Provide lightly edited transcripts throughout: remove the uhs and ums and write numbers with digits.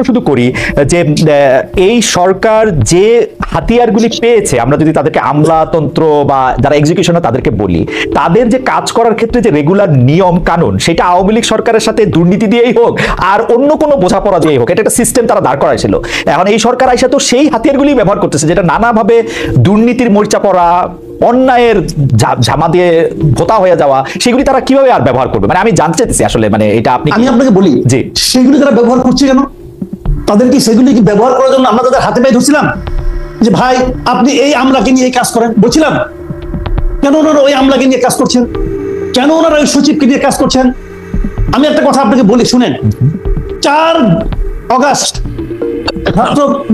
শুধু করি যে এই সরকার যে হাতিয়ারগুলি পেয়েছে, আমরা যদি তাদেরকে আমলাতন্ত্র বা যারা এক্সিকিউশনার তাদেরকে বলি, তাদের যে কাজ করার ক্ষেত্রে যে রেগুলার নিয়ম কানুন, সেটা আওয়ামী লীগ সরকারের সাথে দুর্নীতি দিয়েই হোক আর অন্য কোনো বোঝাপড়া দিয়েই হোক, এটা একটা সিস্টেম তারা দাঁড় করাইছিল। এখন এই সরকার আইসা তো সেই হাতিয়ারগুলি ব্যবহার করতেছে, যেটা নানাভাবে দুর্নীতির মরিচা পড়া, অন্যায়ের ঝামা দিয়ে ভোতা হয়ে যাওয়া, সেগুলি তারা কিভাবে আর ব্যবহার করবে? মানে আমি জানতে চাইছি আসলে, মানে এটা আমি আপনাকে বলি জি, সেগুলি তারা ব্যবহার করছে কেন? তাদের কি সেগুলি কি ব্যবহার করার জন্য আমরা তাদের হাতে পায়ে ধরছিলাম যে ভাই আপনি এই আমলাকে নিয়ে কাজ করেন? বলছিলাম কেন ওনারা ওই আমলাকে নিয়ে কাজ করছেন? কেন ওনারা ওই সচিবকে নিয়ে কাজ করছেন? আমি একটা কথা আপনাকে বলি, শুনেন। 4 অগাস্ট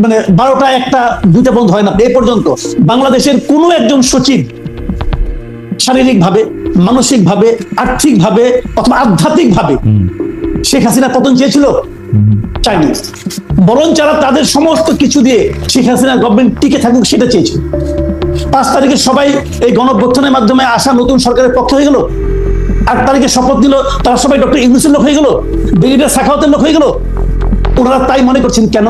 মানে 12টা 1টা 2টা পর্যন্ত হয় না, এ পর্যন্ত বাংলাদেশের কোনো একজন সচিব শারীরিক ভাবে, মানসিক ভাবে, আর্থিক ভাবে অথবা আধ্যাত্মিক ভাবে শেখ হাসিনা পতন চেয়েছিল? চাইনি। বরং যারা তাদের সমস্ত কিছু দিয়ে শেখ হাসিনা গভর্নমেন্ট টিকে থাকুক সেটা চেয়েছিল। 5 তারিখে সবাই এই গণঅভ্যুত্থানের মাধ্যমে আসা নতুন সরকারের পক্ষ হয়ে গেল। 8 তারিখে শপথ দিল, তারা সবাই ডক্টর ইউনূসের লোক হয়ে গেল, ব্রিগেডিয়ার সাখাওয়াতের লোক হয়ে গেল। ওনারা তাই মনে করছেন কেন?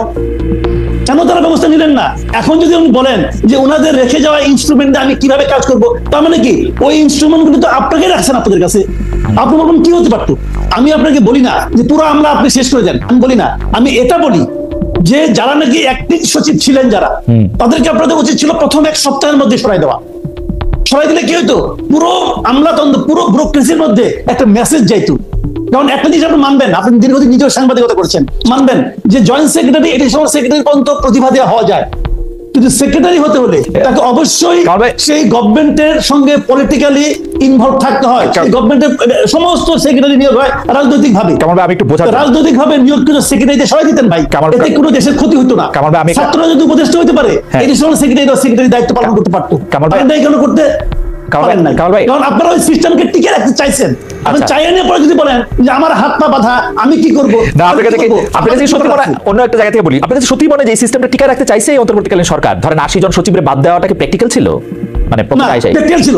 কেন তারা ব্যবস্থা নিলেন না? এখন যদি উনি বলেন যে ওনাদের রেখে যাওয়া ইনস্ট্রুমেন্ট আমি কিভাবে কাজ করব, তার মানে কি ওই ইনস্ট্রুমেন্ট গুলো তো আপনাকে রাখছেন আপনাদের কাছে। আপনি বলবেন কি হতে পারতো? আমি আপনাকে বলি না যে পুরো আমলা আপনি শেষ করে দেন, আমি বলি না। আমি এটা বলি যে যারা নাকি অ্যাক্টিং সচিব ছিলেন যারা, তাদেরকে আপনাদের উচিত ছিল প্রথম 1 সপ্তাহের মধ্যে সরাই দেওয়া। সরাই দিলে কি হতো? পুরো আমলাতন্ত্র, পুরো ব্যুরোক্রেসির মধ্যে একটা মেসেজ যাইতো। কারণ একটা জিনিস আপনি মানবেন, আপনি দীর্ঘদিন নিজেও সাংবাদিকতা করছেন, মানবেন যে জয়েন্ট সেক্রেটারি, এডিশনাল সেক্রেটারি পর্যন্ত প্রতিভা দেওয়া হওয়া যায়, কিন্তু সেক্রেটারি হতে হলে তাকে অবশ্যই সেই গভর্নমেন্টের সঙ্গে পলিটিক্যালি ইনভলভ থাকতে হয়। গভর্নমেন্টের সমস্ত সেক্রেটারি নিয়োগ হয় রাজনৈতিক ভাবে। আমি একটু বোঝাতে, রাজনৈতিক ভাবে নিয়োগকৃত সেক্রেটারিদের সরাই দিতেন ভাই, এতে কোনো দেশের ক্ষতি হতো না। ছাত্ররা যদি উপদেষ্টা হতে পারে, এডিশনাল সেক্রেটারি বা সেক্রেটারি দায়িত্ব পালন করতে পারতো। কেন করতে পারেন নাই? কারণ আপনারা ওই সিস্টেমকে টিকে রাখতে চাইছেন। আপনি চাইলেন পরে যদি বলেন যে আমার হাত পা বাঁধা, আমি কি করব? না, আপনাকে সত্যি মনে, অন্য একটা জায়গা থেকে বলি, আপনাদের সত্যি মনে যে এই সিস্টেমটা টিকে রাখতে চাইছে এই অন্তর্বর্তীকালীন সরকার? ধরেন 80 জন সচিবের বাদ দেওয়াটা কি প্র্যাকটিক্যাল ছিল? মানে প্র্যাকটিক্যাল ছিল,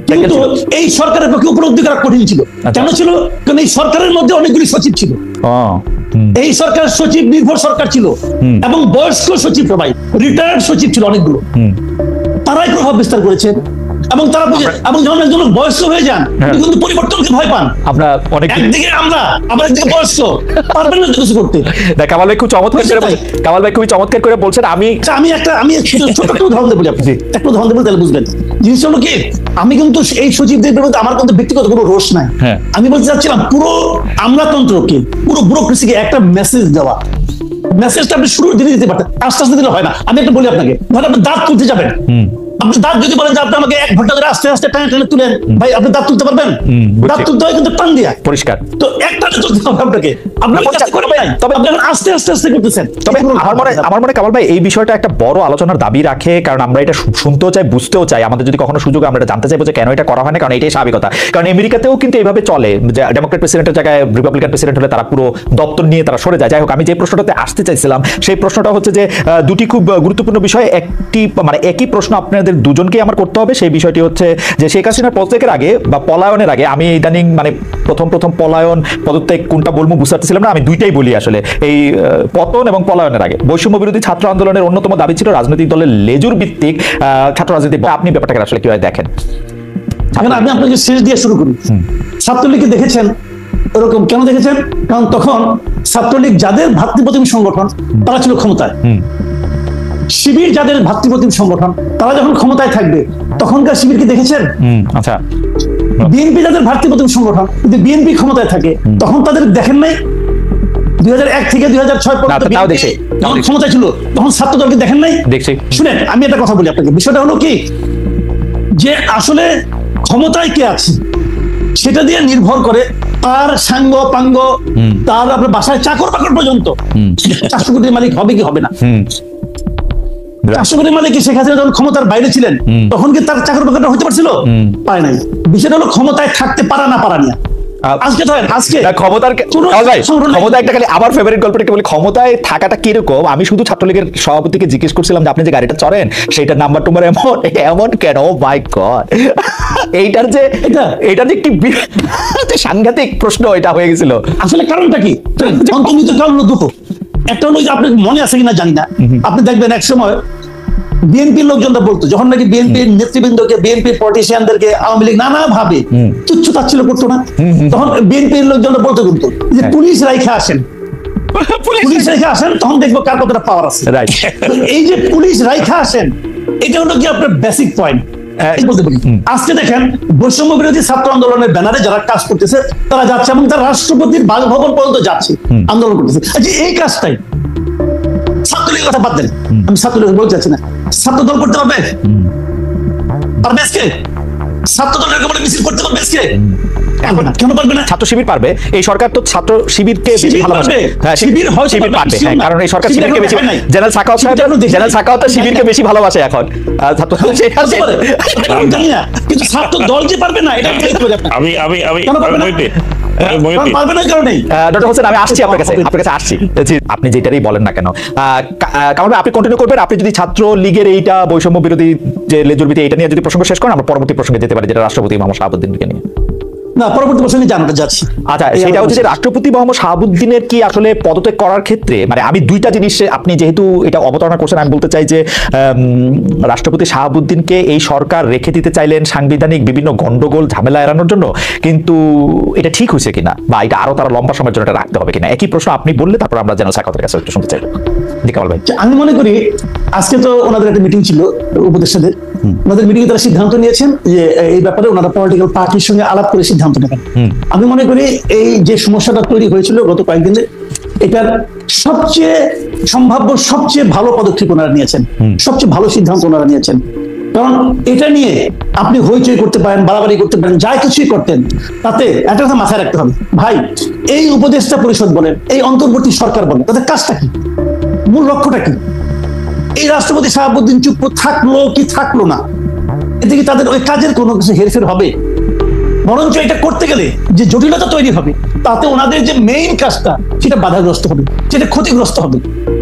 কিন্তু এই সরকারের পক্ষে উপলব্ধি করা কঠিন ছিল। কেন ছিল? কারণ এই সরকারের মধ্যে অনেকগুলি সচিব ছিল। এই সরকার সচিব নির্ভর সরকার ছিল, এবং বয়স্ক সচিব সবাই রিটায়ার্ড সচিব ছিল অনেকগুলো। তারাই প্রভাব বিস্তার করেছে, এবং তারা বুঝে, এবং যখন একজন বয়স্ক হয়ে যান কিন্তু পরিবর্তনকে ভয় পান। আমরা অনেক একদিকে আমরা, আবার একদিকে বয়স্ক, পারবেন না কিছু করতে। দেখ কামাল ভাই খুব চমৎকার করে, কামাল ভাই খুবই চমৎকার করে বলছেন। আমি ছোট একটা উদাহরণ দেবো, একটা উদাহরণ দেবো তাহলে বুঝবেন। জিনিস হলো কি, আমি কিন্তু এই সচিবদের বিরুদ্ধে আমার কিন্তু ব্যক্তিগত কোনো রোষ নাই। আমি বলতে চাচ্ছিলাম পুরো আমলাতন্ত্রকে, পুরো ব্যুরোক্রেসিকে একটা মেসেজ দেওয়া। মেসেজটা আপনি শুরুর দিনে দিতে পারতেন, আস্তে আস্তে দিলে হয় না। আমি একটা বলি আপনাকে, ধরেন আপনি দাঁত তুলতে যাবেন, আপনি দাঁত যদি বলেন যে আপনি আমাকে 1 ঘন্টা ধরে আস্তে আস্তে টানে টানে তুলেন, ভাই আপনি দাঁত তুলতে পারবেন? দাঁত তুলতে হয় কিন্তু টান দিয়া, পরিষ্কার। তো একটা তুলতে হবে আপনাকে, আপনি করবেন, তবে আপনি আস্তে আস্তে আস্তে করতেছেন। তবে আমার মনে কামাল ভাই এই বিষয়টা একটা বড় আলোচনার দাবি রাখে, কারণ আমরা এটা শুনতেও চাই, বুঝতেও চাই। আমাদের যদি কখনো সুযোগ, আমরা এটা জানতে চাইবো যে কেন এটা করা হয় না, কারণ এটাই স্বাভাবিকতা। কারণ আমেরিকাতেও কিন্তু এইভাবে চলে যে ডেমোক্রেট প্রেসিডেন্টের জায়গায় রিপাবলিকান প্রেসিডেন্ট হলে তারা পুরো দপ্তর নিয়ে তারা সরে যায়। যাই হোক, আমি যে প্রশ্নটাতে আসতে চাইছিলাম সেই প্রশ্নটা হচ্ছে যে দুটি খুব গুরুত্বপূর্ণ বিষয়। একটি মানে একই প্রশ্ন আপনাদের দুজনকেই আমার করতে হবে। সেই বিষয়টি হচ্ছে যে শেখ হাসিনার পদত্যাগের আগে বা পলায়নের আগে, আমি ইদানিং মানে প্রথম পলায়ন পদত্যাগ কোনটা বলবো বুঝতে পারছিলাম না, আমি দুইটাই বলি আসলে। এই পতন এবং পলায়নের আগে বৈষম্য বিরোধী ছাত্র আন্দোলনের অন্যতম দাবি ছিল রাজনৈতিক দলের লেজুর ভিত্তিক ছাত্র রাজনীতি। আপনি ব্যাপারটাকে আসলে কিভাবে দেখেন? আমি আপনাকে শেষ দিয়ে শুরু করি। ছাত্রলীগকে দেখেছেন এরকম কেন দেখেছেন? কারণ তখন ছাত্রলীগ যাদের ভাতৃপ্রতিম সংগঠন, তারা ছিল ক্ষমতায়। শিবির যাদের ভাতৃপ্রতিম সংগঠন, তারা যখন ক্ষমতায় থাকবে তখনকার শিবিরকে দেখেছেন? আচ্ছা। বিএনপি যাদের ভাতৃপ্রতিম সংগঠন, কিন্তু বিএনপি ক্ষমতায় থাকে, তখন তাদের দেখেন নাই? 2001 থেকে 2006 পর্যন্ত যখন ক্ষমতায় ছিল তখন ছাত্র দলকে দেখেন নাই? শুনেন, আমি একটা কথা বলি আপনাকে। বিষয়টা হলো কি, যে আসলে ক্ষমতায় কে আছে সেটা দিয়ে নির্ভর করে তার সাঙ্গ পাঙ্গ, তার আপনার বাসায় চাকর বাকর পর্যন্ত 400 কোটির মালিক হবে কি হবে না। 400 কোটির মালিক শেখ হাসিনা যখন ক্ষমতার বাইরে ছিলেন তখন কি তার চাকর বাকরটা হতে পারছিল? পারে নাই। বিষয়টা হলো ক্ষমতায় থাকতে পারা না পারা নিয়ে। থাকাটা কিরকম, আমি শুধু ছাত্রলীগের সভাপতিকে জিজ্ঞেস করছিলাম যে আপনি যে গাড়িটা চড়েন সেটার নাম্বার টুম্বার এমন কেন? মাই গড, এইটার যে একটি সাংঘাতিক প্রশ্ন এটা হয়ে গেছিল। আসলে কারণটা কি? কারণ দুটো। একটা হলো যে আপনার মনে আছে কিনা জানি না, আপনি দেখবেন এক সময় বিএনপির লোকজনরা বলতো যখন নাকি বিএনপির নেতৃবৃন্দকে, বিএনপির পলিটিশিয়ানদেরকে আওয়ামী লীগ নানা ভাবে তুচ্ছ তাচ্ছিল্য করতো না, তখন বিএনপির লোকজনরা বলতো কিন্তু যে পুলিশ রাইখা আসেন, পুলিশ রাইখা আসেন, তখন দেখবো কার কতটা পাওয়ার আছে। এই যে পুলিশ রাইখা আসেন, এটা হলো কি আপনার বেসিক পয়েন্ট। আজকে দেখেন বৈষম্য বিরোধী ছাত্র আন্দোলনের ব্যানারে যারা কাজ করতেছে তারা যাচ্ছে এবং তারা রাষ্ট্রপতির বাসভবন পর্যন্ত যাচ্ছে, আন্দোলন করতেছে। এই কাজটাই ছাত্রলীগের কথা বাদ দেন, আমি ছাত্রলীগ বলতে চাচ্ছি না, ছাত্র দল করতে পারবে? পারবে আজকে? ছাত্র দল এরকম মিছিল করতে পারবে আজকে? কেন পারবে না? ছাত্র শিবির পারবে। এই সরকার তো ছাত্র শিবিরকে বেশি ভালোবাসে। হ্যাঁ, শিবির পারবে, কারণ এই সরকার শিবিরকে বেশি, জেনারেল সাখাওয়াত সাহেব, জেনারেল সাখাওয়াত শিবিরকে বেশি ভালোবাসে এখন। ছাত্র জানি না, কিন্তু ছাত্র দল যে পারবে না এটা পারবে না, কারণ ডক্টর হোসেন আমি আসছি আপনার কাছে আসছি। আপনি যেটারই বলেন না কেন, কারণ আপনি কন্টিনিউ করবেন। আপনি যদি ছাত্র লীগের এইটা বৈষম্য বিরোধী যে লেজুরবিতে এইটা নিয়ে যদি প্রসঙ্গ শেষ করেন, আমরা পরবর্তী প্রসঙ্গে যেতে পারি, যেটা রাষ্ট্রপতি মোহাম্মদ শাহাবুদ্দিনকে নিয়ে। না, পরবর্তী প্রসঙ্গে জানাতে যাচ্ছি। আচ্ছা, সেটা হচ্ছে যে রাষ্ট্রপতি মোহাম্মদ শাহাবুদ্দিনের কি আসলে পদত্যাগ করার ক্ষেত্রে, মানে আমি দুইটা জিনিস, আপনি যেহেতু এটা অবতারণা করছেন, আমি বলতে চাই যে রাষ্ট্রপতি শাহাবুদ্দিনকে এই সরকার রেখে দিতে চাইলেন সাংবিধানিক বিভিন্ন গন্ডগোল ঝামেলা এড়ানোর জন্য, কিন্তু এটা ঠিক হয়েছে কিনা, বা এটা আরো তারা লম্বা সময়ের জন্য এটা রাখতে হবে কিনা, একই প্রশ্ন আপনি বললে তারপর আমরা যেন সাকাতের কাছে একটু শুনতে চাই। কামাল ভাই, আমি মনে করি আজকে তো ওনাদের একটা মিটিং ছিল উপদেষ্টাদের, ওনাদের মিটিংয়ে তারা সিদ্ধান্ত নিয়েছেন যে এই ব্যাপারে ওনারা পলিটিক্যাল পার্টির সঙ্গে আলাপ করে সিদ্ধান্ত নেবেন। আমি মনে করি এই যে সমস্যাটা তৈরি হয়েছিল গত কয়েকদিনে, এটার সবচেয়ে সম্ভাব্য সবচেয়ে ভালো পদক্ষেপ ওনারা নিয়েছেন, সবচেয়ে ভালো সিদ্ধান্ত ওনারা নিয়েছেন। কারণ এটা নিয়ে আপনি হইচই করতে পারেন, বাড়াবাড়ি করতে পারেন, যা কিছুই করতেন, তাতে একটা কথা মাথায় রাখতে হবে ভাই, এই উপদেষ্টা পরিষদ বলেন, এই অন্তর্বর্তী সরকার বলেন, তাদের কাজটা কি, মূল লক্ষ্যটা কি? এই রাষ্ট্রপতি শাহাবুদ্দিন চুপ থাকলো কি থাকলো না, এতে কি তাদের ওই কাজের কোনো কিছু হেরফের হবে? বরঞ্চ এটা করতে গেলে যে জটিলতা তৈরি হবে, তাতে ওনাদের যে মেইন কাজটা সেটা বাধাগ্রস্ত হবে, সেটা ক্ষতিগ্রস্ত হবে।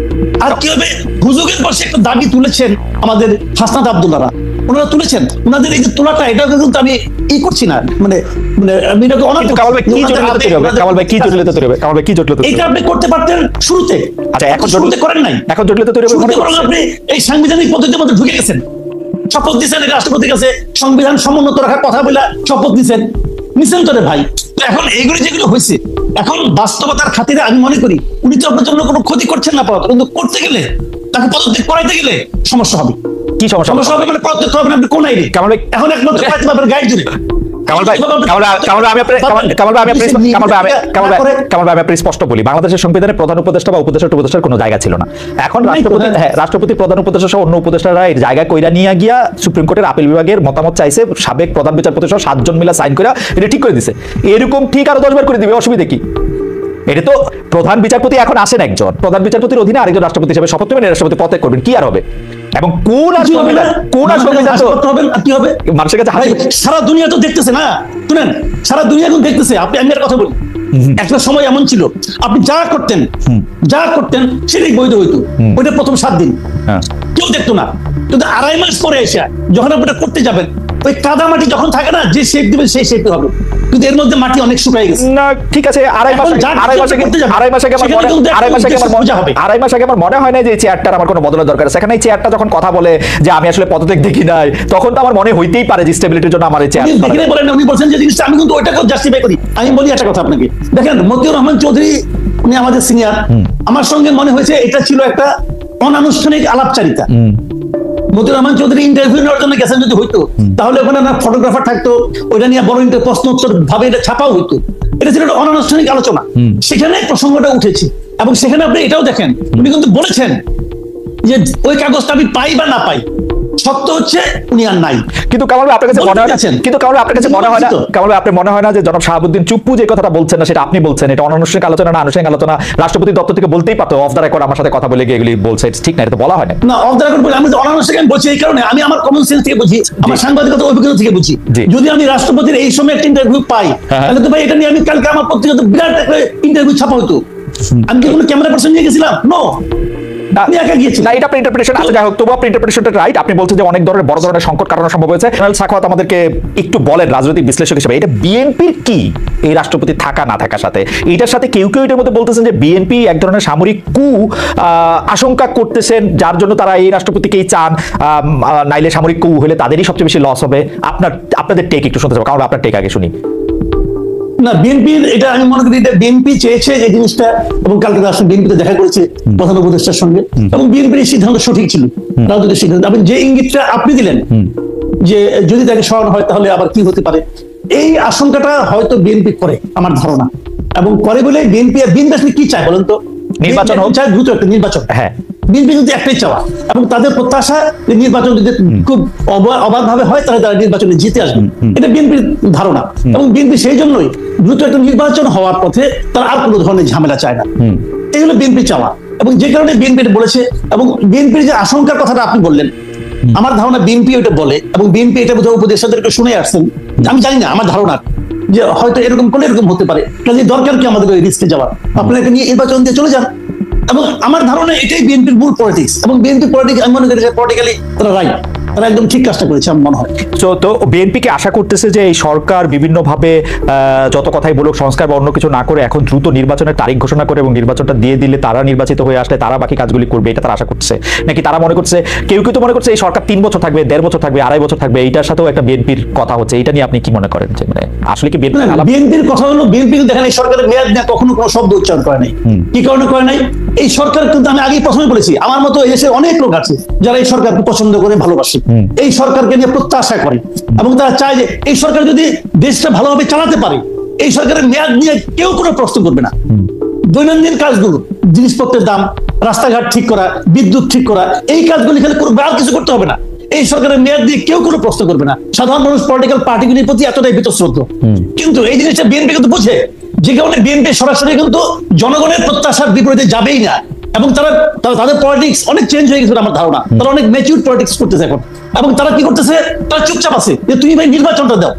আর কি হবে, হুজুগের বসে একটা দাবি তুলেছেন আমাদের হাসনাত আব্দুল্লাহরা, ওনারা তুলেছেন, ওনাদের এই যে তোলাটা, এটা কিন্তু আমি করছি না, মানে আমি এটাকে অনার্থ। এটা আপনি করতে পারতেন শুরুতে। আচ্ছা, এখন শুরুতে করেন নাই, এখন জটিলতা তৈরি হবে। আপনি এই সাংবিধানিক পদ্ধতির মধ্যে ঢুকে গেছেন, শপথ দিচ্ছেন রাষ্ট্রপতির কাছে, সংবিধান সমুন্নত রাখার কথা বলে শপথ দিচ্ছেন, নিছেন তো রে ভাই। এখন এইগুলো যেগুলো হয়েছে, এখন বাস্তবতার খাতিরে আমি মনে করি উনি তো আপনার জন্য কোনো ক্ষতি করছেন না পাওয়া, কিন্তু করতে গেলে, তাকে পদত্যাগ করাইতে গেলে সমস্যা হবে। কি সমস্যা হবে? মানে পদত্যাগ করবেন আপনি কোন আইনে? এখন একমাত্র পাইতে পারবেন গাইড জুড়ে। স্পষ্ট বলি, বাংলাদেশের সংবিধানে প্রধান উপদেষ্টা বা উপদেষ্টার কোনো জায়গা ছিল না। এখন রাষ্ট্রপতি প্রধান উপদেষ্টা সহ অন্য উপদেষ্টারা এই জায়গা কইরা নিয়ে গিয়া সুপ্রিম কোর্টের আপিল বিভাগের মতামত চাইছে, সাবেক প্রধান বিচারপতি সহ 7 জন মিলা সাইন করে এটা ঠিক করে দিছে। এরকম ঠিক আরো 10 বার করে দিবে, অসুবিধা কি? এটা তো প্রধান বিচারপতি এখন আসেন একজন, প্রধান বিচারপতির অধীনে আরেকজন রাষ্ট্রপতি হিসেবে শপথ নেবেন, রাষ্ট্রপতি পদত্যাগ করবেন, কি আর হবে? এবং কোন সংবিধান কি হবে মানুষের কাছে? সারা দুনিয়া তো দেখতেছে না, শুনেন, সারা দুনিয়া এখন দেখতেছে। আপনি আমি কথা বলি, একটা সময় এমন ছিল আপনি যা করতেন সেটাই বৈধ হইতো, ওইটা প্রথম 7 দিন কেউ দেখতো না, কিন্তু 2.5 মাস পরে এসে যখন আপনি করতে যাবেন, ওই কাদা মাটি যখন থাকে না, যে শেপ দিবেন সেই শেপে হবে, কিন্তু এর মধ্যে মাটি অনেক শুকায় গেছে। না ঠিক আছে, 2.5 মাস আগে আমার মনে হয় না যে এই চেয়ারটার আমার কোনো বদলের দরকার আছে। সেখানে এই চেয়ারটা যখন কথা বলে যে আমি আসলে পদত্যাগ দেখি নাই, তখন তো আমার মনে হইতেই পারে যে স্টেবিলিটির জন্য আমার এই চেয়ার দেখে বলেন। উনি বলছেন যে জিনিসটা, আমি কিন্তু ওইটাকে জাস্টিফাই করি। আমি বলি একটা কথা আপনাকে, দেখেন মতিউর রহমান চৌধুরী উনি আমাদের সিনিয়র, আমার সঙ্গে মনে হয়েছে এটা ছিল একটা অনানুষ্ঠানিক আলাপচারিতা। মতিউর রহমান চৌধুরী ইন্টারভিউ নেওয়ার জন্য গেছেন, যদি হইতো তাহলে ওখানে না ফটোগ্রাফার থাকতো, ওইটা নিয়ে বড় প্রশ্ন উত্তর ভাবে এটা ছাপাও হইতো। এটা ছিল একটা অনানুষ্ঠানিক আলোচনা, সেখানে প্রসঙ্গটা উঠেছে। এবং সেখানে আপনি এটাও দেখেন, উনি কিন্তু বলেছেন যে ওই কাগজটা আমি পাই বা না পাই, সত্য হচ্ছে উনি আর নাই। কিন্তু কামাল ভাই আপনার কাছে মনে হয় না, কিন্তু কামাল ভাই আপনার কাছে মনে হয় না, কামাল ভাই আপনার মনে হয় না যে জনাব শাহাবুদ্দিন চুপ্পু যে কথাটা বলছেন না সেটা আপনি বলছেন, এটা অনানুষ্ঠানিক আলোচনা না আনুষ্ঠানিক আলোচনা? রাষ্ট্রপতি দপ্তর থেকে বলতেই পারতো, অফ দ্য রেকর্ড আমার সাথে কথা বলে গিয়ে এগুলি বলছে, ঠিক না? এটা তো বলা হয় না। না, অফ দ্য রেকর্ড বলে আমি অনানুষ্ঠানিক আমি বলছি এই কারণে, আমি আমার কমন সেন্স থেকে বুঝি, আমার সাংবাদিকতা অভিজ্ঞতা থেকে বুঝি। যদি আমি রাষ্ট্রপতির এই সময় একটা ইন্টারভিউ পাই, তাহলে তো ভাই এটা নিয়ে আমি কালকে আমার পত্রিকাতে বিরাট একটা ইন্টারভিউ ছাপা হতো। আমি কি কোনো ক্যামেরা পার্সন নিয়ে গেছিলাম? নো, আমি একা গিয়েছিলাম। না, এটা আপনার ইন্টারপ্রিটেশন আছে, যাই হোক, তবু আপনার ইন্টারপ্রিটেশনটা রাইট। আপনি বলছেন যে অনেক ধরনের বড় ধরনের সংকট কারণে সম্ভব হয়েছে। জেনারেল সাখাওয়াত আমাদেরকে একটু বলেন রাজনৈতিক বিশ্লেষক হিসেবে, এটা বিএনপির কি এই রাষ্ট্রপতি থাকা না থাকার সাথে, এটার সাথে কেউ কেউ এটার মধ্যে বলতেছেন যে বিএনপি এক ধরনের সামরিক কু আশঙ্কা করতেছেন, যার জন্য তারা এই রাষ্ট্রপতিকেই চান, নাইলে সামরিক কু হলে তাদেরই সবচেয়ে বেশি লস হবে। আপনাদের টেক একটু শুনতে চাবো, কারণ আপনার টেক আগে শুনি। না, বিএনপির এটা আমি মনে করি এটা বিএনপি চেয়েছে এই জিনিসটা, এবং কালকে আসলে বিএনপিতে দেখা করেছে প্রধান উপদেষ্টার সঙ্গে, এবং বিএনপির এই সিদ্ধান্ত সঠিক ছিল, রাজনৈতিক সিদ্ধান্ত। আপনি যে ইঙ্গিতটা আপনি দিলেন যে যদি তাকে সরানো হয় তাহলে আবার কি হতে পারে, এই আশঙ্কাটা হয়তো বিএনপি করে আমার ধারণা, এবং করে বলে বিএনপি আসলে কি চায় বলেন তো? নির্বাচন হোক, চায় দ্রুত একটা নির্বাচন। হ্যাঁ, বিএনপি কিন্তু একটাই চাওয়া, এবং তাদের প্রত্যাশা যে নির্বাচন যদি খুব অবাধভাবে হয় তাহলে তারা নির্বাচনে জিতে আসবে, এটা বিএনপির ধারণা। এবং বিএনপি সেই জন্যই দ্রুত একটা নির্বাচন হওয়ার পথে তারা আর কোনো ধরনের ঝামেলা চায় না, এগুলো বিএনপি চাওয়া। এবং যে কারণে বিএনপি বলেছে, এবং বিএনপির যে আশঙ্কার কথাটা আপনি বললেন, আমার ধারণা বিএনপি ওটা বলে, এবং বিএনপি এটা বোধহয় উপদেষ্টাদেরকে শুনে আসছেন, আমি জানি না, আমার ধারণা যে হয়তো এরকম করলে এরকম হতে পারে, কাজে দরকার কি আমাদের ওই রিস্কে যাওয়ার, আপনাকে নিয়ে নির্বাচন দিয়ে চলে যান। এবং আমার ধারণা এটাই বিএনপির মূল পলিটিক্স, এবং বিএনপি পলিটিক্স আমি মনে করি পলিটিক্যালি তারা রাইট, তারা একদম ঠিক কাজটা করেছে আমার মনে হয়। তো বিএনপিকে আশা করতেছে যে এই সরকার বিভিন্নভাবে যত কথাই বলুক সংস্কার বা অন্য কিছু না করে এখন দ্রুত নির্বাচনের তারিখ ঘোষণা করে এবং নির্বাচনটা দিয়ে দিলে তারা নির্বাচিত হয়ে আসলে তারা বাকি কাজগুলি করবে, এটা তারা আশা করছে নাকি? তারা মনে করছে, কেউ কেউ তো মনে করছে এই সরকার 3 বছর থাকবে, 1.5 বছর থাকবে, 2.5 বছর থাকবে, এইটার সাথেও একটা বিএনপির কথা হচ্ছে। এটা নিয়ে আপনি কি মনে করেন, যে মানে আসলে কি বিএনপির কথা হলো, বিএনপি দেখেন এই সরকারের মেয়াদ নিয়ে কখনো কোনো শব্দ উচ্চারণ করে নাই। কি কারণে করে নাই? এই সরকার কিন্তু আমি আগেই প্রথমে বলেছি, আমার মতো এই দেশে অনেক লোক আছে যারা এই সরকারকে পছন্দ করে, ভালোবাসে, এই সরকারকে নিয়ে প্রত্যাশা করে, এবং তারা চায় যে এই সরকার যদি দেশটা ভালোভাবে চালাতে পারে, এই সরকারের মেয়াদ নিয়ে কেউ কোনো প্রশ্ন করবে না। দৈনন্দিন কাজগুলো, জিনিসপত্রের দাম, রাস্তাঘাট ঠিক করা, বিদ্যুৎ ঠিক করা, এই কাজগুলি খেলে করবে, আর কিছু করতে হবে না। এই সরকারের মেয়াদ দিয়ে কেউ কোনো প্রশ্ন করবে না। সাধারণ মানুষ পলিটিক্যাল পার্টিগুলির প্রতি এতটাই বীতশ্রদ্ধ, কিন্তু এই জিনিসটা বিএনপি কিন্তু বুঝে, যে কারণে বিএনপি সরাসরি কিন্তু জনগণের প্রত্যাশার বিপরীতে যাবেই না, এবং তাদের পলিটিক্স অনেক চেঞ্জ হয়ে গেছে আমার ধারণা। তারা অনেক ম্যাচিউর পলিটিক্স করতেছে এখন, এবং তারা কি করতেছে, তারা চুপচাপ আছে যে তুমি ভাই নির্বাচনটা দাও,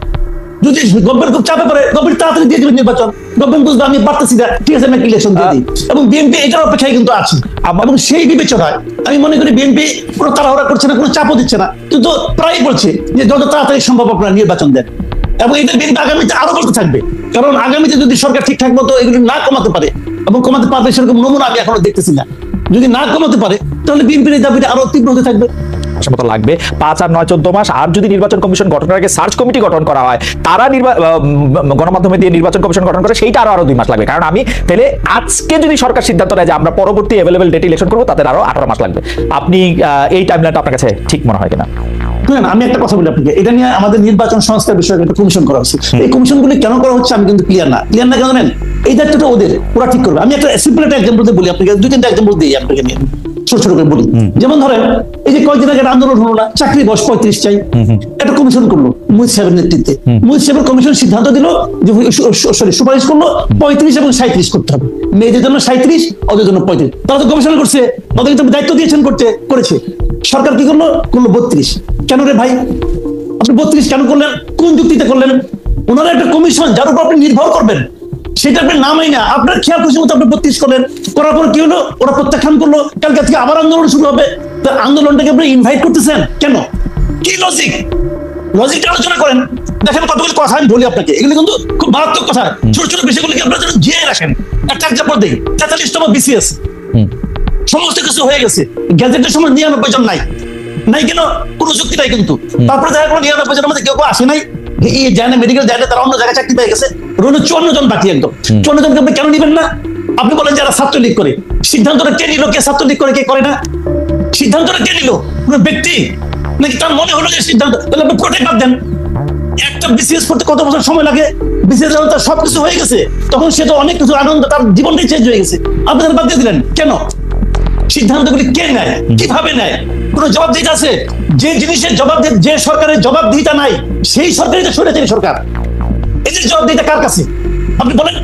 যদি গভর্নমেন্ট খুব চাপে পড়ে গভর্নমেন্ট তাড়াতাড়ি দিয়ে দেবে নির্বাচন, গভর্নমেন্ট বুঝবে আমি পারতেছি না, ঠিক আছে আমি ইলেকশন দিয়ে দিই। এবং বিএনপি এটার অপেক্ষায় কিন্তু আছে, এবং সেই বিবেচনায় আমি মনে করি বিএনপি কোনো তাড়াহুড়া করছে না, কোনো চাপও দিচ্ছে না, কিন্তু প্রায় বলছে যে যত তাড়াতাড়ি সম্ভব আপনারা নির্বাচন দেন। এবং এটা বিএনপি আগামীতে আরো বলতে থাকবে, কারণ আগামীতে যদি সরকার ঠিকঠাক মতো এগুলি না কমাতে পারে, এবং কমাতে পারবে সেরকম নমুনা আমি এখনো দেখতেছি না, যদি না কমাতে পারে তাহলে বিএনপির এই দাবিটা আরো তীব্র হতে থাকবে। মতো লাগবে 5 আর 9 14 মাস। আর যদি নির্বাচন কমিশন গঠনের আগে সার্চ কমিটি গঠন করা হয়, তারা গণমাধ্যমে দিয়ে নির্বাচন কমিশন গঠন করে, সেইটা আরো 2 মাস লাগবে। কারণ আমি তাহলে আজকে যদি সরকার সিদ্ধান্ত নেয় যে আমরা পরবর্তী অ্যাভেলেবল ডেট ইলেকশন করবো, তাদের আরো 18 মাস লাগবে। আপনি এই টাইমলাইনটা আপনার কাছে ঠিক মনে হয় কিনা? আমি একটা কথা বলি আপনাকে, এটা নিয়ে আমাদের নির্বাচন সংস্কার বিষয়ে একটা কমিশন করা হচ্ছে। এই কমিশনগুলি কেন করা হচ্ছে আমি কিন্তু ক্লিয়ার না কেন জানেন? এই দায়িত্বটা ওদের, ওরা ঠিক করবে। আমি একটা সিম্পল একটা এক্সাম্পল বলি আপনাকে, 2-3টা এক্সাম্পল দিই আপনাকে নিয়ে, ছোট ছোট করে বলি। যেমন ধরেন এই যে কয়েকদিন আগে আন্দোলন হলো না, চাকরি বয়স 35 চাই, একটা কমিশন করলো মুহিত সাহেবের নেতৃত্বে। মুহিত সাহেবের কমিশন সিদ্ধান্ত দিল যে সুপারিশ করলো 35 এবং 37 করতে হবে, মেয়েদের জন্য 37, ওদের জন্য 35। তারা তো গবেষণা করছে, ওদেরকে দায়িত্ব দিয়েছেন করেছে। সরকার কি করলো 32। কেন রে ভাই আপনি 32 কেন করলেন? কোন যুক্তিতে করলেন? ওনারা একটা কমিশন যার উপর আপনি নির্ভর করবেন, সেটা আপনি নামাই না, আপনার খেয়াল খুশি মতো আপনি 32 করলেন, করার পর কি হলো? ওরা প্রত্যাখ্যান করলো, কালকে থেকে আবার আন্দোলন শুরু হবে। আন্দোলনটাকে আপনি ইনভাইট করতেছেন কেন? কি লজিক? লজিকটা আলোচনা করেন। দেখেন কতগুলো কথা আমি বলি আপনাকে, এগুলো কিন্তু খুব মারাত্মক কথা। ছোট ছোট বিষয়গুলোকে আপনারা যেন জিয়ে রাখেন। একটা এক্সাম্পল দিই, 43তম বিসিএস সমস্ত কিছু হয়ে গেছে, গ্যাজেটের সময় 99 জন নাই কেন? কোনো যুক্তি নাই কিন্তু। তারপরে দেখা গেল 99 জনের মধ্যে কেউ আসে নাই, এই জানে মেডিকেল জানে, তারা অন্য জায়গায় চাকরি পেয়ে গেছে, রইল 54 জন বাকি। একদম 54 জনকে আপনি কেন নিবেন না? আপনি বলেন যারা ছাত্রলীগ করে, সিদ্ধান্তটা কে নিল? কে ছাত্রলীগ করে, কে করে না? সিদ্ধান্তটা কে নিল? কোনো ব্যক্তি নাকি তার মনে হলো যে সিদ্ধান্ত? তাহলে আপনি প্রোটেক্ট দেন। একটা বিসিএস করতে কত বছর সময় লাগে? বিসিএস তার সবকিছু হয়ে গেছে, তখন সে তো অনেক কিছু আনন্দ, তার জীবনটাই চেঞ্জ হয়ে গেছে, আপনাদের বাদ দিয়ে দিলেন কেন? সিদ্ধান্তগুলি কে নেয়, কিভাবে নেয়? কোনো জবাবদিহিতা আছে? যে জিনিসের যে সরকারের জবাবদিহিতা নাই, সেই সরকারই তো স্বৈরাচারী সরকার। এদের জবাবদিহিতা কার কাছে আপনি বলেন?